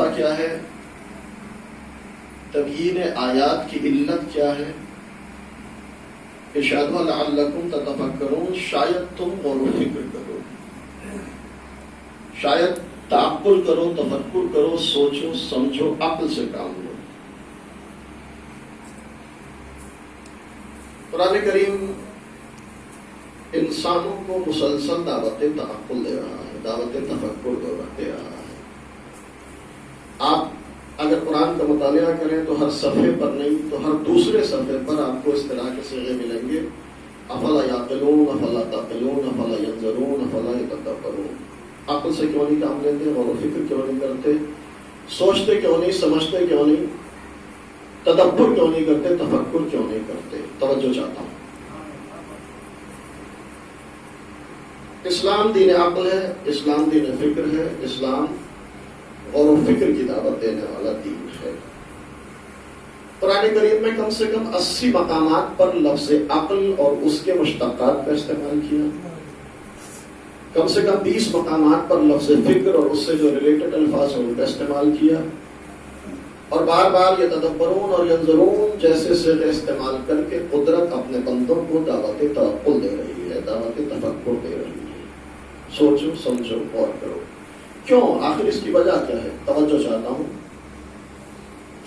وظیفہ کیا ہے، تبیین آیات کی علت کیا ہے، ارشاد لعلکم تتفکرون، شاید تم غور و فکر کرو، شاید تعقل کرو، تفکر کرو، سوچو سمجھو، عقل سے کام لو۔ قرآن کریم انسانوں کو مسلسل دعوت تعقل دے رہا ہے، دعوت تفکر دے رہا ہے۔ آپ اگر قرآن کا مطالعہ کریں تو ہر صفحے پر نہیں تو ہر دوسرے صفحے پر آپ کو اس طرح کے صیغے ملیں گے، افلا یعقلون، افلا تعقلون، افلا ینظرون، افلا یتدبرون۔ عقل سے کیوں نہیں کام لیتے، غور و فکر کیوں نہیں کرتے، سوچتے کیوں نہیں، سمجھتے کیوں نہیں، تدبر کیوں نہیں کرتے، تفکر کیوں نہیں کرتے؟ توجہ چاہتا ہوں۔ اسلام دین عقل ہے، اسلام دین فکر ہے، اسلام غور و فکر کی دعوت دینے والا دین ہے۔ قرآن کریم میں کم سے کم 80 مقامات پر لفظ عقل اور اس کے مشتقات کا استعمال کیا، کم سے کم 20 مقامات پر لفظ فکر اور اس سے جو ریلیٹڈ الفاظ ہیں ان کا استعمال کیا، اور بار بار یہ تدبرون اور ینظرون جیسے صیغے استعمال کر کے قدرت اپنے بندوں کو دعوت تعقل دے رہی ہے، دعوت تفکر دے رہی ہے۔ سوچو سمجھو غور کرو۔ کیوں؟ آخر اس کی وجہ کیا ہے؟ توجہ چاہتا ہوں۔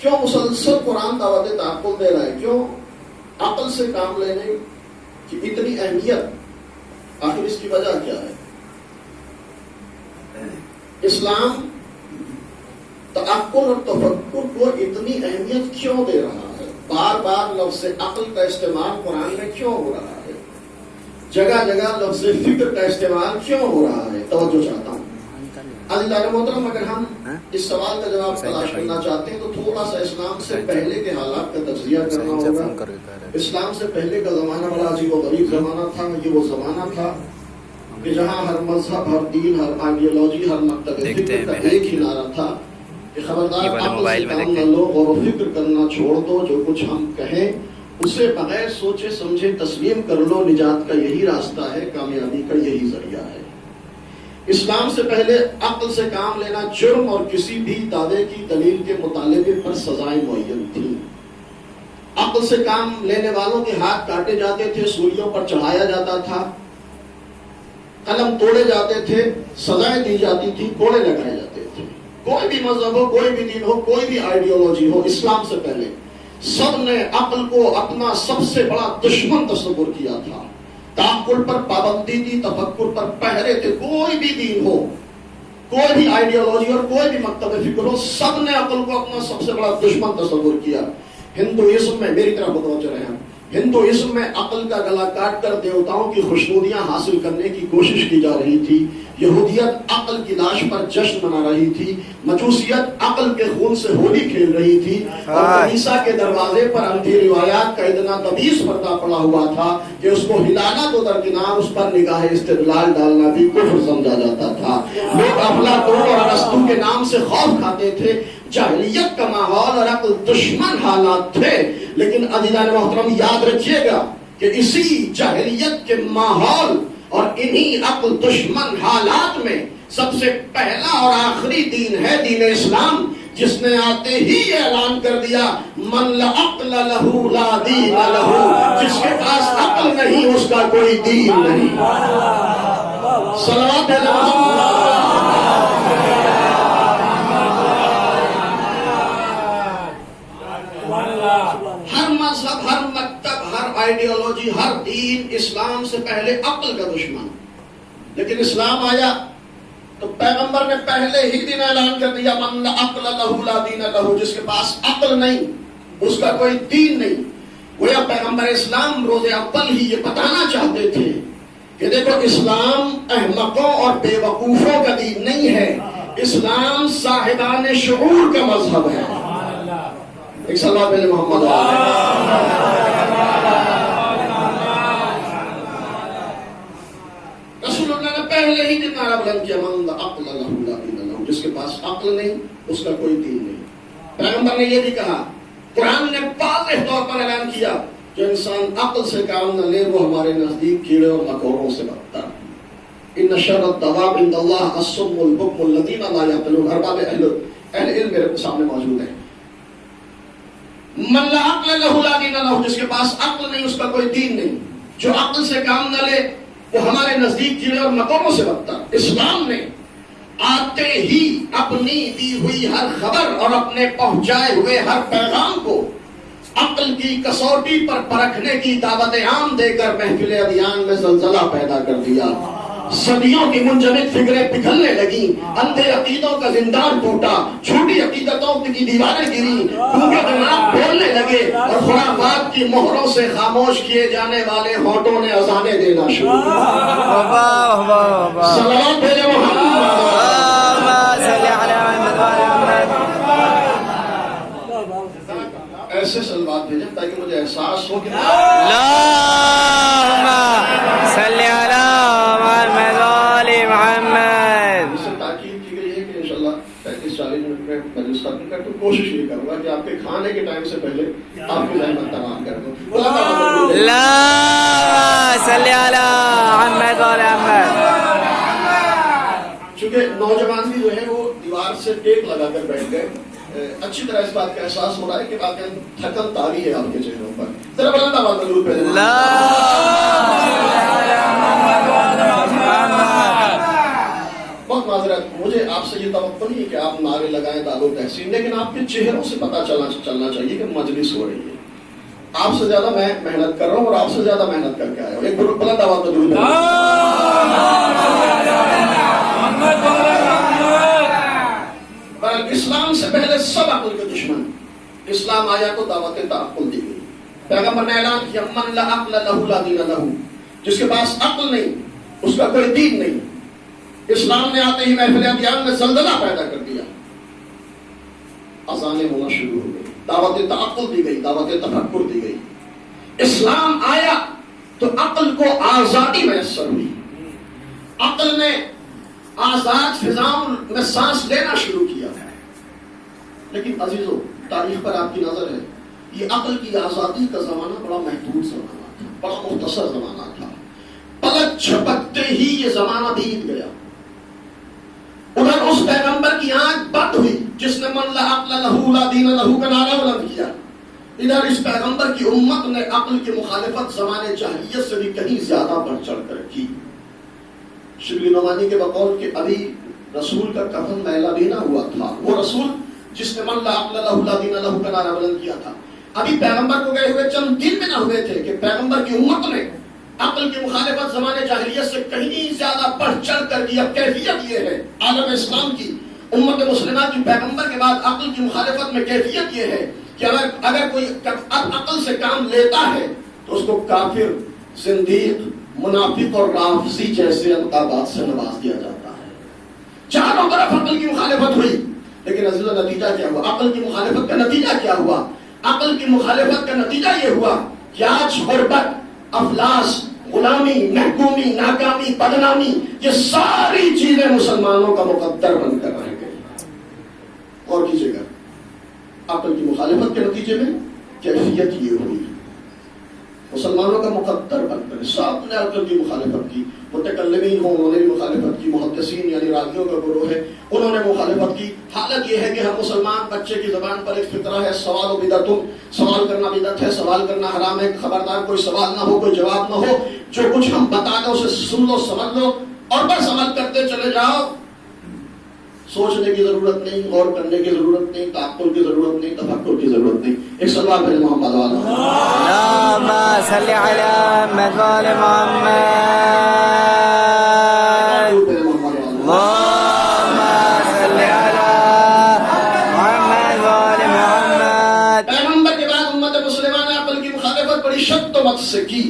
کیوں مسلسل قرآن دعوت تعقل دے رہا ہے؟ کیوں عقل سے کام لینے کی اتنی اہمیت؟ آخر اس کی وجہ کیا ہے؟ اسلام تعقل اور تفکر کو اتنی اہمیت کیوں دے رہا ہے؟ بار بار لفظ عقل کا استعمال قرآن میں کیوں ہو رہا ہے؟ جگہ جگہ لفظ فکر کا استعمال کیوں ہو رہا ہے؟ توجہ چاہتا ہوں۔ عزیزان محترم، اگر ہم اس سوال کا جواب تلاش کرنا چاہتے ہیں تو تھوڑا سا اسلام سے پہلے کے حالات کا تجزیہ کرنا ہوگا۔ اسلام سے پہلے کا زمانہ بڑا عجیب و غریب زمانہ تھا۔ یہ وہ زمانہ تھا کہ جہاں ہر مذہب، ہر دین، ہر آئیڈیالوجی، ہر مکتب فکر کا ایک ہی نعرہ تھا کہ خبردار عقل سے کام نہ لو، غور و فکر کرنا چھوڑ دو، جو کچھ ہم کہیں اسے بغیر سوچے سمجھے تسلیم کر لو، نجات کا یہی راستہ ہے، کامیابی کا یہی ذریعہ ہے۔ اسلام سے پہلے عقل سے کام لینا جرم اور کسی بھی دعوے کی دلیل کے مطالبے پر سزائیں معین تھیں۔ عقل سے کام لینے والوں کے ہاتھ کاٹے جاتے تھے، سولیوں پر چڑھایا جاتا تھا، قلم توڑے جاتے تھے، سزائیں دی جاتی تھی، کوڑے لگائے جاتے تھے۔ کوئی بھی مذہب ہو، کوئی بھی دین ہو، کوئی بھی آئیڈیالوجی ہو، اسلام سے پہلے سب نے عقل کو اپنا سب سے بڑا دشمن تصور کیا تھا۔ تعقل پر پابندی تھی، تفکر پر پہرے تھے۔ کوئی بھی دین ہو، کوئی بھی آئیڈیالوجی اور کوئی بھی مکتب فکر ہو، سب نے عقل کو اپنا سب سے بڑا دشمن تصور کیا۔ ہندوازم میں، میری طرف متوجہ رہے ہیں، ہندوازم میں عقل کا گلا کاٹ کر دیوتاؤں کی خوشنودیاں حاصل کرنے کی کوشش کی جا رہی تھی۔ یہودیت عقل کی لاش پر جشن منا رہی تھی، مجوسیت عقل کے خون سے ہولی کھیل رہی تھی، اور کنیسا کے دروازے پر انٹھی روایات کا اتنا تمیز پردہ پڑا ہوا تھا کہ اس کو ہلانا تو درکنار، اس پر نگاہ استدلال ڈالنا بھی کفر سمجھا جاتا تھا۔ لوگ افلاطون اور ارسطو کے نام سے خوف کھاتے تھے۔ جاہلیت کا ماحول اور عقل دشمن حالات تھے۔ لیکن عزیزان محترم، یاد رکھیے گا کہ اسی جاہلیت کے ماحول اور انہی عقل دشمن حالات میں سب سے پہلا اور آخری دین ہے دین اسلام، جس نے آتے ہی اعلان کر دیا من لا عقل لہو لا دین لہو، جس کے پاس عقل نہیں اس کا کوئی دین نہیں۔ صلوات ہر مذہب، ہر مکتب، ہر آئیڈیالوجی، ہر دین اسلام سے پہلے عقل کا دشمن۔ لیکن اسلام آیا تو پیغمبر نے پہلے ہی دن اعلان کر دیا من لا عقل لہو لا دین لہو، جس کے پاس عقل نہیں اس کا کوئی دین نہیں۔ گویا پیغمبر اسلام روز اول ہی یہ بتانا چاہتے تھے کہ دیکھو، اسلام احمقوں اور بے وقوفوں کا دین نہیں ہے، اسلام صاحبان شعور کا مذہب ہے۔ ایک صلوات علی محمد۔ رسول اللہ نے پہلے ہی نعرہ بلند کیا من لا عقل لہو لا دین لہو، جس کے پاس عقل نہیں اس کا کوئی دین نہیں۔ پیغمبر نے یہ بھی کہا، قرآن نے واضح طور پر اعلان کیا جو انسان عقل سے کام نہ لے وہ ہمارے نزدیک کیڑے اور مکوڑوں سے بدتر۔ ان شر الدواب عند اللہ الصم البکم الذین لا یعقلون۔ ارباب اہل علم میرے سامنے موجود ہیں. من لا عقل له لا دین له, جس کے پاس عقل نہیں اس کا کوئی دین نہیں. جو عقل سے کام نہ لے وہ ہمارے نزدیک جلے اور مقاموں سے بدتر. اسلام نے آتے ہی اپنی دی ہوئی ہر خبر اور اپنے پہنچائے ہوئے ہر پیغام کو عقل کی کسوٹی پر پرکھنے کی دعوت عام دے کر محفل ادیان میں زلزلہ پیدا کر دیا. صدیوں کی منجمد فکریں پگھلنے لگیں, اندھے عقیدوں کا زندان ٹوٹا, جھوٹی عقیدتوں کی دیواریں گری, گونگے دماغ بولنے لگے اور خرافات کی مہروں سے خاموش کیے جانے والے ہونٹوں نے اذانیں دینا شروع کیا. صلوات بھیجے محمد. ایسے سلوات بھیجیں تاکہ مجھے احساس ہو کہ کوشش یہ کروں گا کہ آپ کے کھانے کے ٹائم سے پہلے آپ کی زحمت تمام کر دوں. چونکہ نوجوان بھی جو ہے وہ دیوار سے ٹیک لگا کر بیٹھ گئے, اچھی طرح اس بات کا احساس ہو رہا ہے کہ واقعی تھکن طاری ہے آپ کے چہروں پر. ذرا بلند آواز میں درود پڑھیں. بہت معذرت, مجھے آپ سے یہ توقع نہیں ہے کہ آپ نعرے لگائیں داد و تحسین, لیکن آپ کے چہروں سے پتہ چلنا چاہیے کہ مجلس ہو رہی ہے. آپ سے زیادہ میں محنت کر رہا ہوں اور آپ سے زیادہ محنت کر کے آیا ہوں. ایک بلند آواز میں درود پڑھیں. اسلام سے پہلے سب عقل کے دشمن. اسلام آیا تو دعوت تعقل دی گئی. پیغمبر نے اعلان کیا من لا عقل له لا دین له, جس کے پاس عقل نہیں اس کا کوئی دین نہیں. اسلام نے آتے ہی محفل ادیان میں زلزلہ پیدا کر دیا. اذانیں ہونا شروع ہو گئی, دعوت تعقل دی گئی, دعوت تفکر دی گئی. اسلام آیا تو عقل کو آزادی میسر ہوئی. عقل نے آزاد فضاؤں میں سانس لینا شروع کیا. لیکن عزیزو, تاریخ پر آپ کی نظر ہے, یہ عقل کی آزادی کا زمانہ بڑا محدود زمانہ تھا, بڑا مختصر زمانہ تھا. پلک جھپکتے ہی یہ زمانہ بیت گیا. ادھر اس پیغمبر کی آنکھ بند ہوئی جس نے من لا عقل له لا دین له کا نعرہ بلند کیا. ادھر اس پیغمبر کی امت نے عقل کی مخالفت زمانے جاہلیت سے بھی کہیں زیادہ بڑھ چڑھ کر کی. شبلی نعمانی کے بقول کہ ابھی رسول کا کفن میلا بھی نہ ہوا تھا, وہ رسول جس نے من لا عقل له لا دین له کا نعرہ بلند کیا تھا. ابھی پیغمبر کو گئے ہوئے چند دن بھی نہ ہوئے تھے کہ پیغمبر کی امت نے عقل کی مخالفت زمانے جاہلیت سے کہیں زیادہ بڑھ چڑھ کر کی. اب کیفیت یہ ہے عالم اسلام کی امت مسلمہ کی پیغمبر کے بعد عقل کی مخالفت میں کیفیت یہ ہے کہ اگر کوئی عقل سے کام لیتا ہے تو اس کو کافر, زندیق, منافق اور رافضی جیسے القابات سے نواز دیا جاتا ہے. چاروں طرف عقل کی مخالفت ہوئی, لیکن عزیزو نتیجہ کیا ہوا؟ عقل کی مخالفت کا نتیجہ کیا ہوا؟ عقل کی مخالفت کا نتیجہ یہ ہوا کہ آج غربت, افلاس, غلامی, محکومی, ناکامی, بدنامی, یہ ساری چیزیں مسلمانوں کا مقدر بن کر رہ گئی. اور کیجیے گا, عقل کی مخالفت کے نتیجے میں کیفیت یہ ہوئی مسلمانوں کا مقدر بن کر سب نے عقل کی مخالفت کی. متکلمین ہوں انہوں نے بھی مخالفت کی, محدثین یعنی راویوں کا گروہ ہے انہوں نے مخالفت کی. حالت یہ ہے کہ ہر مسلمان بچے کی زبان پر ایک فطرہ ہے, سوال و بدعت, سوال کرنا بدعت ہے, سوال کرنا حرام ہے, خبردار کوئی سوال نہ ہو, کوئی جواب نہ ہو, جو کچھ ہم بتا دیں اسے سن لو, سمجھ لو اور بس عمل کرتے چلے جاؤ. سوچنے کی ضرورت نہیں, غور کرنے کی ضرورت نہیں, تعقل کی ضرورت نہیں, تفکر کی ضرورت نہیں. ایک صلوات پڑھیں محمد والا. اللہم صلی علی محمد وآل محمد. اللہم صلی علی محمد وآل محمد. پیغمبر کے بعد امت مسلمہ نے عقل کی مخالفت بڑی شدت و مت سے کی.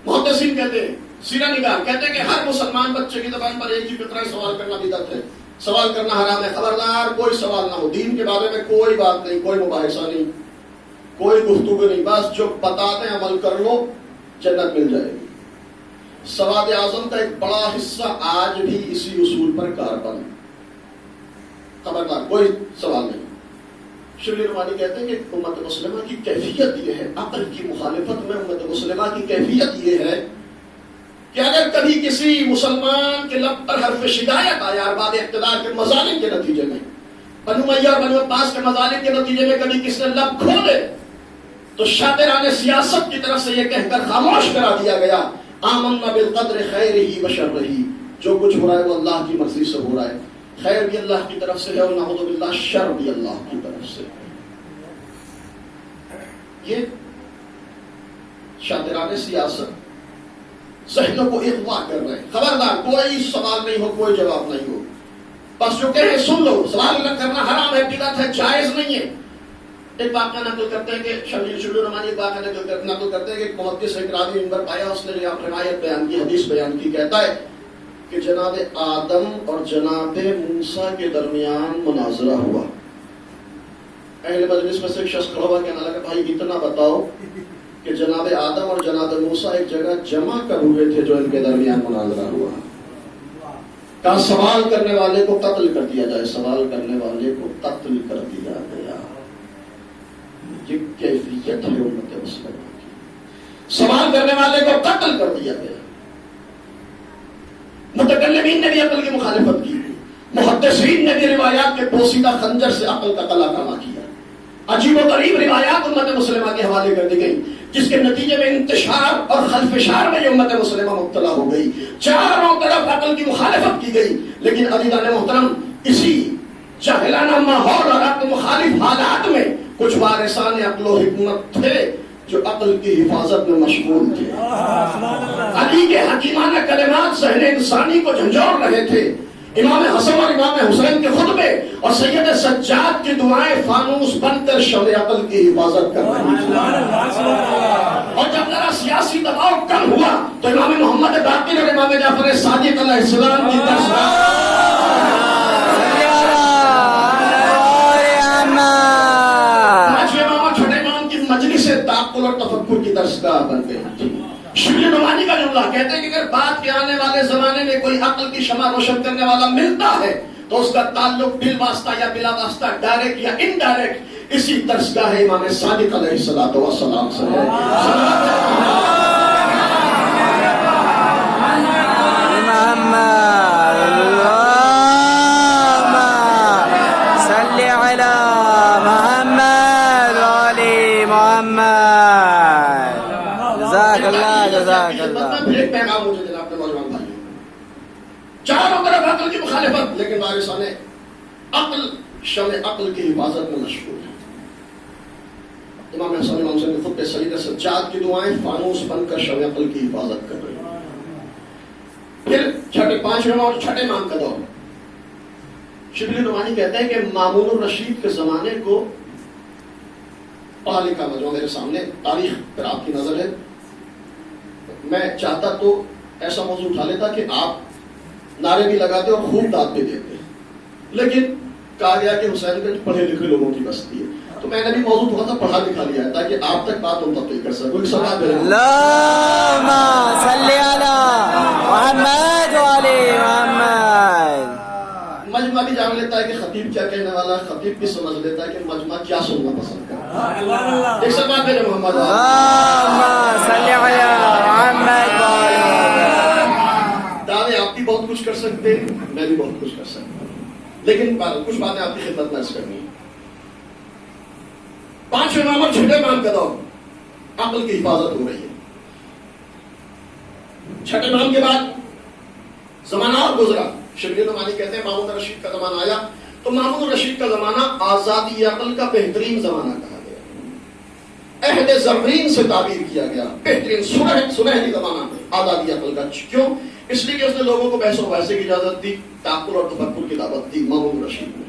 محدثین کہتے ہیں, سیرہ نگار کہتے ہیں کہ ہر مسلمان بچے کی زبان پر ایک ہی فطرہ ہے, سوال کرنا بدعت ہے, سوال کرنا حرام ہے, خبردار کوئی سوال نہ ہو, دین کے بارے میں کوئی بات نہیں, کوئی مباحثہ نہیں, کوئی گفتگو نہیں, بس جو بتاتے ہیں عمل کر لو, جنت مل جائے گی. سواد اعظم کا ایک بڑا حصہ آج بھی اسی اصول پر کاربن ہے, خبردار کوئی سوال نہیں. شبلی نعمانی کہتے ہیں کہ امت مسلمہ کی کیفیت یہ ہے, عقل کی مخالفت میں امت مسلمہ کی کیفیت یہ ہے کہ اگر کبھی کسی مسلمان کے لب پر حرف شکایت آیا بعد اقتدار کے مظالم کے نتیجے میں, بنو امیہ اور بنو عباس کے مظالم کے نتیجے میں کبھی کس نے لب کھولے تو شاطران سیاست کی طرف سے یہ کہہ کر خاموش کرا دیا گیا آمنا بالقدر خیرہ و شرہ، جو کچھ ہو رہا ہے وہ اللہ کی مرضی سے ہو رہا ہے، خیر بھی اللہ کی طرف سے ہے اور نعوذ باللہ شر بھی اللہ کی طرف سے۔ یہ شاطران سیاست ذہنوں کو اغوا کر رہے ہیں۔ خبردار کوئی سوال نہیں ہو، کوئی جواب نہیں ہو، بس جو کہے سن لو، سوال نہ کرنا حرام ہے، بدعت ہے، جائز نہیں ہے۔ ایک واقعہ نقل کرتے ہیں کہ شبیر نعمانی ایک واقعہ نقل کرتے ہیں کہ ایک محدث ایک راوی منبر پایا، اس نے روایت بیان کی، حدیث بیان کی، کہتا ہے کہ جناب آدم اور جناب موسیٰ کے درمیان مناظرہ ہوا۔ اہل مجلس میں سے ایک شخص کھڑا ہوا، کہنے لگا بھائی اتنا بتاؤ کہ جناب آدم اور جناب موسیٰ ایک جگہ جمع کر ہوئے تھے جو ان کے درمیان مناظرہ ہوا؟ کہا سوال کرنے والے کو قتل کر دیا جائے، سوال کرنے والے کو قتل کر دیا گیا۔ یہ کیفیت ہے امت مسلمہ کی، سوال کرنے والے کو قتل کر دیا گیا۔ متکلمین نے بھی عقل کی مخالفت کی، محدثین نے بھی روایات کے پوسیدہ خنجر سے عقل کا قلع کما کیا۔ عجیب و غریب روایات امت مسلمہ کے حوالے کر دی گئی، جس کے نتیجے میں انتشار اور خلفشار میں امت مسلمہ مبتلا ہو گئی، چاروں طرف عقل کی مخالفت کی گئی۔ لیکن عزیزان محترم، اسی جاہلانہ ماحول اور عقل مخالف حالات میں کچھ وارثان عقل و حکمت تھے جو عقل کی حفاظت میں مشغول تھے۔ علی کے حکیمانہ کلمات ذہن انسانی کو جھنجھوڑ رہے تھے۔ امام حسن اور امام حسین کے خطبے اور سید سجاد کی دعائیں فانوس بن کر شمع عقل کی حفاظت کر رہی تھیں۔ اور جب ذرا سیاسی دباؤ کم ہوا تو امام محمد باقر اور امام جعفر صادق علیہ السلام کی تعقل اور تفکر کی درسگاہ بن گئی۔ شبیر نعمانی کا جملہ کہتے ہیں کہ اگر بات کے آنے والے زمانے میں کوئی عقل کی شمع روشن کرنے والا ملتا ہے تو اس کا تعلق بالواسطہ یا بلا واسطہ، ڈائریکٹ یا انڈائریکٹ، اسی درسگاہ امام صادق علیہ السلام سے ہے۔ پھر ایک پیغام مجھے جناب کے نوجوان بھائیوں، چاروں طرف عقل کی مخالفت، لیکن وارثان عقل شمع عقل کی حفاظت میں مشغول ہے۔ امام حسن امام حسین کے خطبے سید سجاد کی دعائیں فانوس بن کر شمع عقل کی حفاظت کر رہی ہیں۔ پھر چھٹے پانچویں اور چھٹے امام کا دور، شبلی نعمانی کہتے ہیں کہ مامون الرشید کے زمانے کو پڑھا لکھا نوجوان میرے سامنے، تاریخ پر آپ کی نظر ہے، میں چاہتا تو ایسا موضوع اٹھا لیتا کہ آپ نعرے بھی لگاتے اور خوب داد بھی دیتے، لیکن کہا گیا کہ حسین گنج پڑھے لکھے لوگوں کی بستی ہے، تو میں نے بھی موضوع تھوڑا سا پڑھا لکھا لیا ہے تاکہ آپ تک بات منتقل کر سکوں۔ اللہم صلی علی محمد و علی محمد۔ مجمع بھی جان لیتا ہے کہ خطیب کیا کہنے والا ہے، خطیب بھی سمجھ لیتا ہے کہ مجمع کیا سننا پسند کرتا ہے۔ ایک سب بات میرے محمد اللہم صلی علی محمد و علی محمد۔ دعوے آپ بھی بہت کچھ کر سکتے ہیں، میں بھی بہت کچھ کر سکتا ہوں، لیکن کچھ باتیں آپ کی خدمت میں عرض کرنی ہے۔ پانچویں امام اور چھٹے امام کا دور، عقل کی حفاظت ہو رہی ہے۔ چھٹے امام کے بعد زمانہ اور گزرا، شبلی نعمانی کہتے ہیں مامون الرشید کا زمانہ آیا، تو مامون الرشید کا زمانہ آزادی عقل کا بہترین زمانہ کہا گیا، عہد زرین سے تعبیر کیا گیا، بہترین سنہری زمانہ آزادی عقل کا۔ کیوں؟ اس لیے کہ اس نے لوگوں کو بحث و مباحثے کی اجازت دی، تعقل اور تفکر کی دعوت دی مامون الرشید نے۔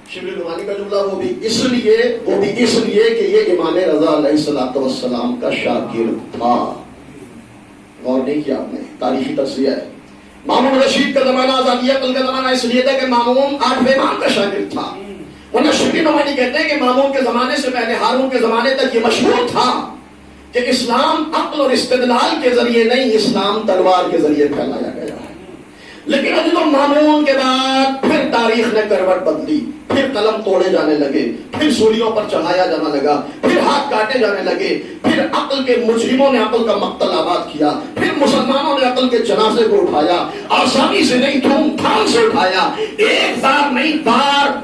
شبلی نعمانی کا جملہ وہ بھی اس لیے کہ یہ امام رضا علیہ السلام کا شاگرد تھا۔ غور نہیں کیا آپ نے، تاریخی تجزیہ ہے۔ مامون رشید کا زمانہ آزادی عقل کا زمانہ اس لیے تھا کہ مامون آٹھویں امام کا شاگرد تھا، ورنہ شبلی نعمانی کہتے ہیں کہ مامون کے زمانے سے پہلے ہارون کے زمانے تک یہ مشہور تھا کہ اسلام عقل اور استدلال کے ذریعے نہیں، اسلام تلوار کے ذریعے پھیلایا گیا ہے۔ لیکن عزیزوں، مامون کے بعد پھر تاریخ نے کروٹ بدلی، پھر قلم توڑے جانے لگے، پھر سولیوں پر چڑھایا جانا لگا، پھر ہاتھ کاٹے جانے لگے، پھر عقل کے مجرموں نے عقل کا مقتل آباد کیا، پھر مسلمانوں نے عقل کے جنازے کو اٹھایا، آسانی سے نہیں دھوم دھام سے اٹھایا، ایک بار نہیں بار